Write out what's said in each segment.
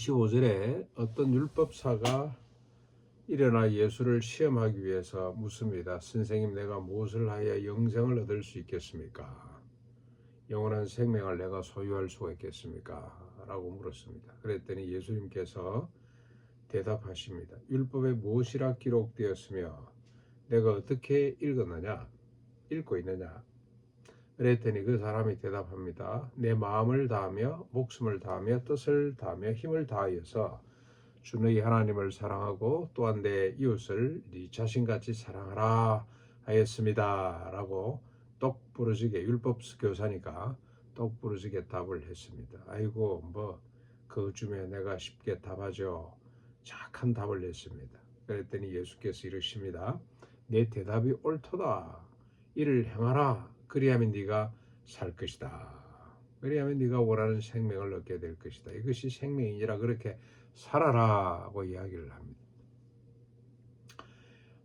15절에 어떤 율법사가 일어나 예수를 시험하기 위해서 묻습니다. 선생님, 내가 무엇을 하여 영생을 얻을 수 있겠습니까? 영원한 생명을 내가 소유할 수가 있겠습니까? 라고 물었습니다. 그랬더니 예수님께서 대답하십니다. 율법에 무엇이라 기록되었으며 내가 어떻게 읽고 있느냐? 그랬더니 그 사람이 대답합니다. 내 마음을 다하며 목숨을 다하며 뜻을 다하며 힘을 다하여서 주 너희 하나님을 사랑하고 또한 내 이웃을 네 자신같이 사랑하라 하였습니다. 라고 똑부러지게, 율법 교사니까 똑부러지게 답을 했습니다. 아이고, 그쯤에 내가 쉽게 답하죠. 착한 답을 했습니다. 그랬더니 예수께서 이러십니다. 내 대답이 옳도다. 이를 행하라. 그리하면 네가 살 것이다. 그리하면 네가 원하는 생명을 얻게 될 것이다. 이것이 생명이니라. 그렇게 살아라고 이야기를 합니다.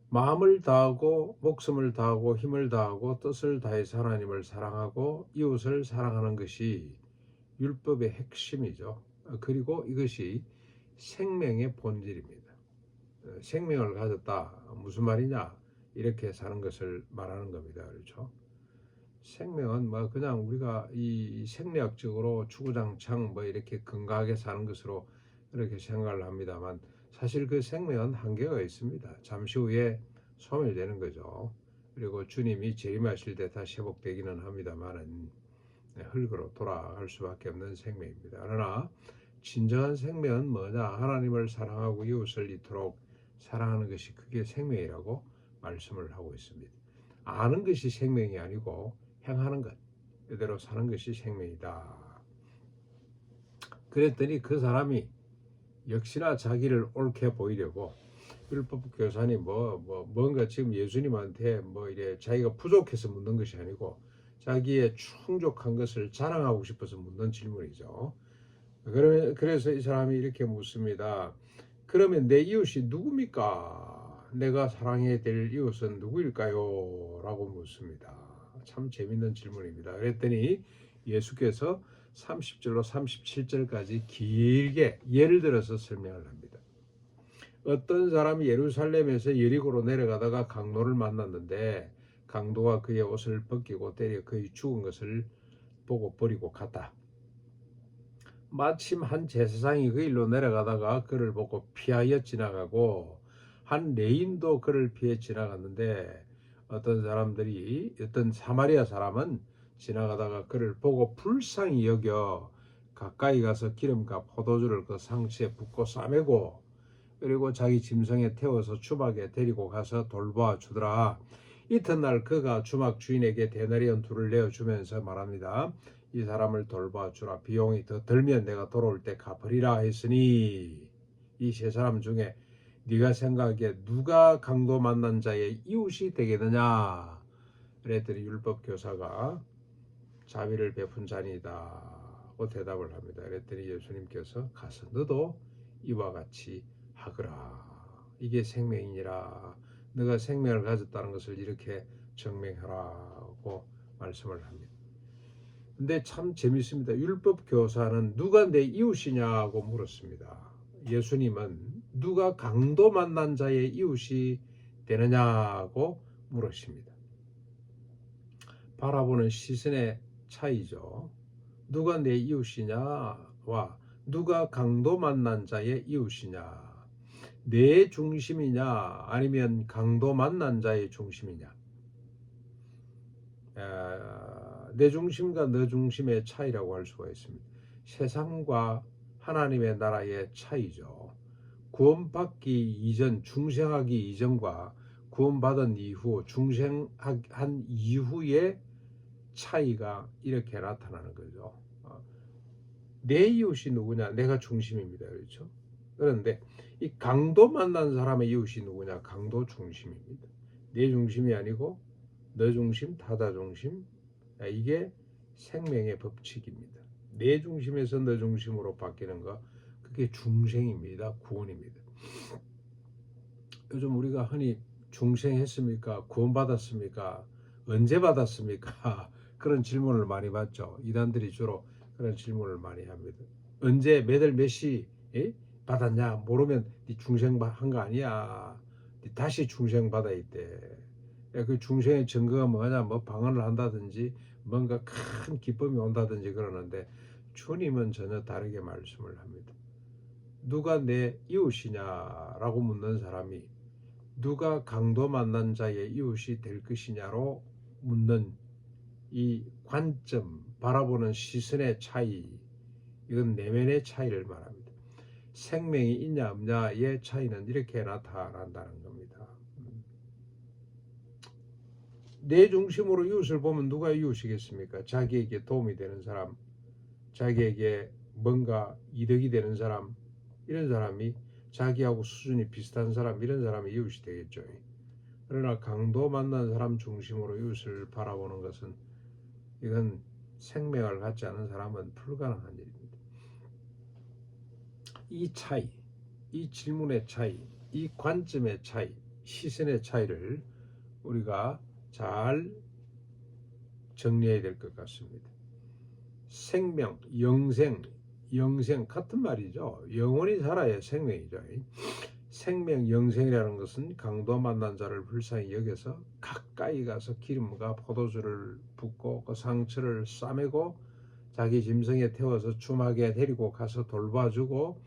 마음을 다하고 목숨을 다하고 힘을 다하고 뜻을 다해서 하나님을 사랑하고 이웃을 사랑하는 것이 율법의 핵심이죠. 그리고 이것이 생명의 본질입니다. 생명을 가졌다. 무슨 말이냐? 이렇게 사는 것을 말하는 겁니다. 그렇죠? 생명은 그냥 우리가 이 생리학적으로 주구장창 이렇게 건강하게 사는 것으로 이렇게 생각을 합니다만 사실 그 생명은 한계가 있습니다. 잠시 후에 소멸되는 거죠. 그리고 주님이 재림하실 때 다시 회복되기는 합니다만은 흙으로 돌아갈 수밖에 없는 생명입니다. 그러나 진정한 생명은 뭐냐? 하나님을 사랑하고 이웃을 이토록 사랑하는 것이 그게 생명이라고 말씀을 하고 있습니다. 아는 것이 생명이 아니고 행하는 것, 그대로 사는 것이 생명이다. 그랬더니 그 사람이 역시나 자기를 옳게 보이려고 율법 교사님 뭔가 지금 예수님한테 이래 자기가 부족해서 묻는 것이 아니고 자기의 충족한 것을 자랑하고 싶어서 묻는 질문이죠. 그래서 이 사람이 이렇게 묻습니다. 그러면 내 이웃이 누굽니까? 내가 사랑해야 될 이웃은 누구일까요? 라고 묻습니다. 참 재밌는 질문입니다. 그랬더니 예수께서 30절로 37절까지 길게 예를 들어서 설명을 합니다. 어떤 사람이 예루살렘에서 여리고로 내려가다가 강도를 만났는데 강도가 그의 옷을 벗기고 때려 그의 죽은 것을 보고 버리고 갔다. 마침 한 제사장이 그 일로 내려가다가 그를 보고 피하여 지나가고 한 레인도 그를 피해 지나갔는데 어떤 사마리아 사람은 지나가다가 그를 보고 불쌍히 여겨 가까이 가서 기름과 포도주를 그 상처에 붓고 싸매고 그리고 자기 짐승에 태워서 주막에 데리고 가서 돌보아 주더라. 이튿날 그가 주막 주인에게 데나리온 2를 내어주면서 말합니다. 이 사람을 돌봐 주라. 비용이 더 들면 내가 돌아올 때 갚으리라 했으니 이 세 사람 중에 네가 생각하기에 누가 강도 만난 자의 이웃이 되겠느냐? 그랬더니 율법 교사가 자비를 베푼 자니다고 대답을 합니다. 그랬더니 예수님께서 가서 너도 이와 같이 하거라. 이게 생명이니라. 너가 생명을 가졌다는 것을 이렇게 증명하라고 말씀을 합니다. 근데 참 재밌습니다. 율법 교사는 누가 내 이웃이냐고 물었습니다. 예수님은 누가 강도 만난 자의 이웃이 되느냐고 물으십니다. 바라보는 시선의 차이죠. 누가 내 이웃이냐와 누가 강도 만난 자의 이웃이냐. 내 중심이냐 아니면 강도 만난 자의 중심이냐. 내 중심과 너 중심의 차이라고 할 수가 있습니다. 세상과 하나님의 나라의 차이죠. 구원받기 이전, 중생하기 이전과 구원받은 이후, 중생한 이후의 차이가 이렇게 나타나는 거죠. 내 이웃이 누구냐? 내가 중심입니다. 그렇죠? 그런데 이 강도 만난 사람의 이웃이 누구냐? 강도 중심입니다. 내 중심이 아니고 너 중심, 타자 중심. 이게 생명의 법칙입니다. 내 중심에서 너 중심으로 바뀌는 거, 그게 중생입니다. 구원입니다. 요즘 우리가 흔히 중생했습니까? 구원받았습니까? 언제 받았습니까? 그런 질문을 많이 받죠. 이단들이 주로 그런 질문을 많이 합니다. 언제, 몇 월, 몇 시에 에? 받았냐? 모르면 네 중생 한 거 아니야. 네 다시 중생 받아야 돼. 그 중생의 증거가 뭐냐? 뭐 방언을 한다든지 뭔가 큰 기쁨이 온다든지 그러는데 주님은 전혀 다르게 말씀을 합니다. 누가 내 이웃이냐라고 묻는 사람이 누가 강도 만난 자의 이웃이 될 것이냐로 묻는 이 관점, 바라보는 시선의 차이, 이건 내면의 차이를 말합니다. 생명이 있냐 없냐의 차이는 이렇게 나타난다는 겁니다. 내 중심으로 이웃을 보면 누가 이웃이겠습니까? 자기에게 도움이 되는 사람, 자기에게 뭔가 이득이 되는 사람, 이런 사람이 자기하고 수준이 비슷한 사람, 이런 사람이 이웃이 되겠죠. 그러나 강도 만난 사람 중심으로 이웃을 바라보는 것은 이건 생명을 갖지 않은 사람은 불가능한 일입니다. 이 차이, 이 질문의 차이, 이 관점의 차이, 시선의 차이를 우리가 잘 정리해야 될 것 같습니다. 생명, 영생 같은 말이죠. 영원히 살아야 생명이죠. 생명, 영생이라는 것은 강도 만난 자를 불쌍히 여겨서 가까이 가서 기름과 포도주를 붓고 그 상처를 싸매고 자기 짐승에 태워서 주막에 데리고 가서 돌봐주고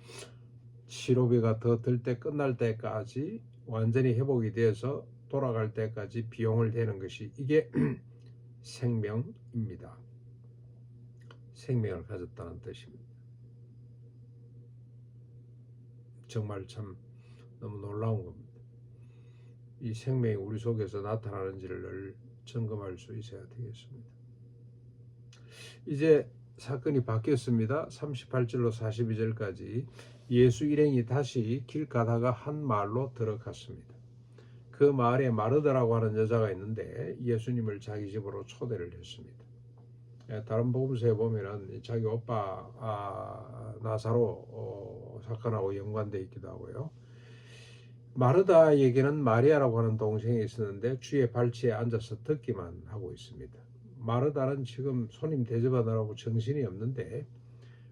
치료비가 더 들 때 끝날 때까지 완전히 회복이 되어서 돌아갈 때까지 비용을 대는 것이 이게 생명입니다. 생명을 가졌다는 뜻입니다. 정말 참 너무 놀라운 겁니다. 이 생명이 우리 속에서 나타나는지를 점검할 수 있어야 되겠습니다. 이제 사건이 바뀌었습니다. 38절로 42절까지 예수 일행이 다시 길 가다가 한 마을로 들어갔습니다. 그 마을에 마르다라고 하는 여자가 있는데 예수님을 자기 집으로 초대를 했습니다. 다른 복음서에 보면은 자기 오빠 나사로 사건하고 연관되어 있기도 하고요. 마르다에게는 마리아라고 하는 동생이 있었는데 주의 발치에 앉아서 듣기만 하고 있습니다. 마르다는 지금 손님 대접하느라고 정신이 없는데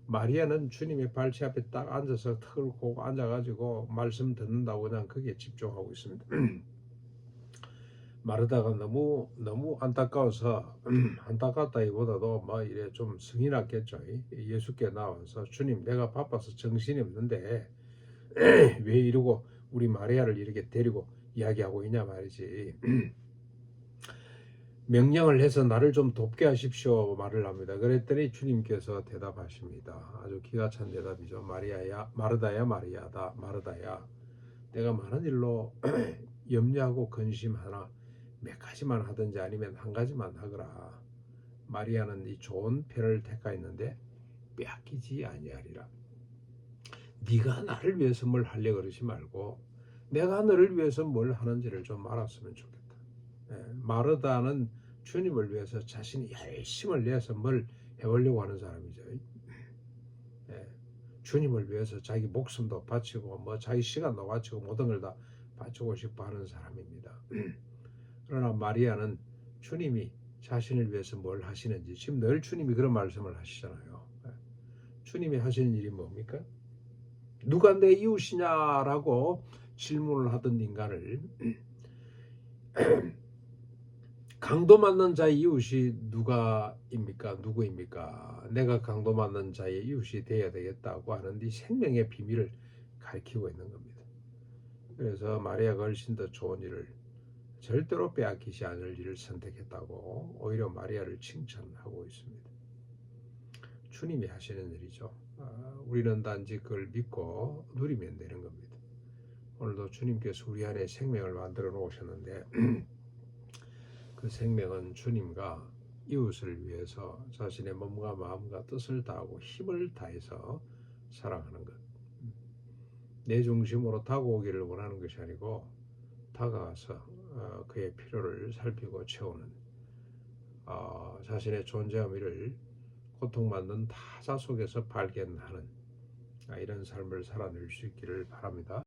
마리아는 주님의 발치 앞에 딱 앉아서 턱을 고고 앉아가지고 말씀 듣는다고 그냥 거기에 집중하고 있습니다. 마르다가 너무 안타까워서 안타깝다기보다도 뭐 이래 좀 성이 났겠죠. 예수께 나와서 주님 내가 바빠서 정신이 없는데 왜 이러고 우리 마리아를 이렇게 데리고 이야기하고 있냐 말이지. 명령을 해서 나를 좀 돕게 하십시오 말을 합니다. 그랬더니 주님께서 대답하십니다. 아주 기가 찬 대답이죠. 마리아야, 마르다야, 마리아다, 마르다야. 내가 많은 일로 염려하고 근심하나 몇 가지만 하든지 아니면 한 가지만 하거라. 마리아는 이 좋은 편을 택하였는데 빼앗기지 아니하리라. 네가 나를 위해서 뭘 하려 그러지 말고 내가 너를 위해서 뭘 하는지를 좀 알았으면 좋겠다. 마르다는 주님을 위해서 자신이 열심을 내서 뭘 해보려고 하는 사람이죠. 주님을 위해서 자기 목숨도 바치고 뭐 자기 시간도 바치고 모든 걸 다 바치고 싶어 하는 사람입니다. 그러나 마리아는 주님이 자신을 위해서 뭘 하시는지 지금 늘 주님이 그런 말씀을 하시잖아요. 주님이 하시는 일이 뭡니까? 누가 내 이웃이냐라고 질문을 하던 인간을 강도 맞는 자의 이웃이 누구입니까? 내가 강도 맞는 자의 이웃이 되어야 되겠다고 하는 이 생명의 비밀을 가르치고 있는 겁니다. 그래서 마리아가 훨씬 더 좋은 일을 절대로 빼앗기지 않을 일을 선택했다고 오히려 마리아를 칭찬하고 있습니다. 주님이 하시는 일이죠. 우리는 단지 그걸 믿고 누리면 되는 겁니다. 오늘도 주님께서 우리 안에 생명을 만들어 놓으셨는데 그 생명은 주님과 이웃을 위해서 자신의 몸과 마음과 뜻을 다하고 힘을 다해서 사랑하는 것. 내 중심으로 다가오기를 원하는 것이 아니고 다가가서 그의 필요를 살피고 채우는 자신의 존재 의미를 고통받는 타자 속에서 발견하는 이런 삶을 살아낼 수 있기를 바랍니다.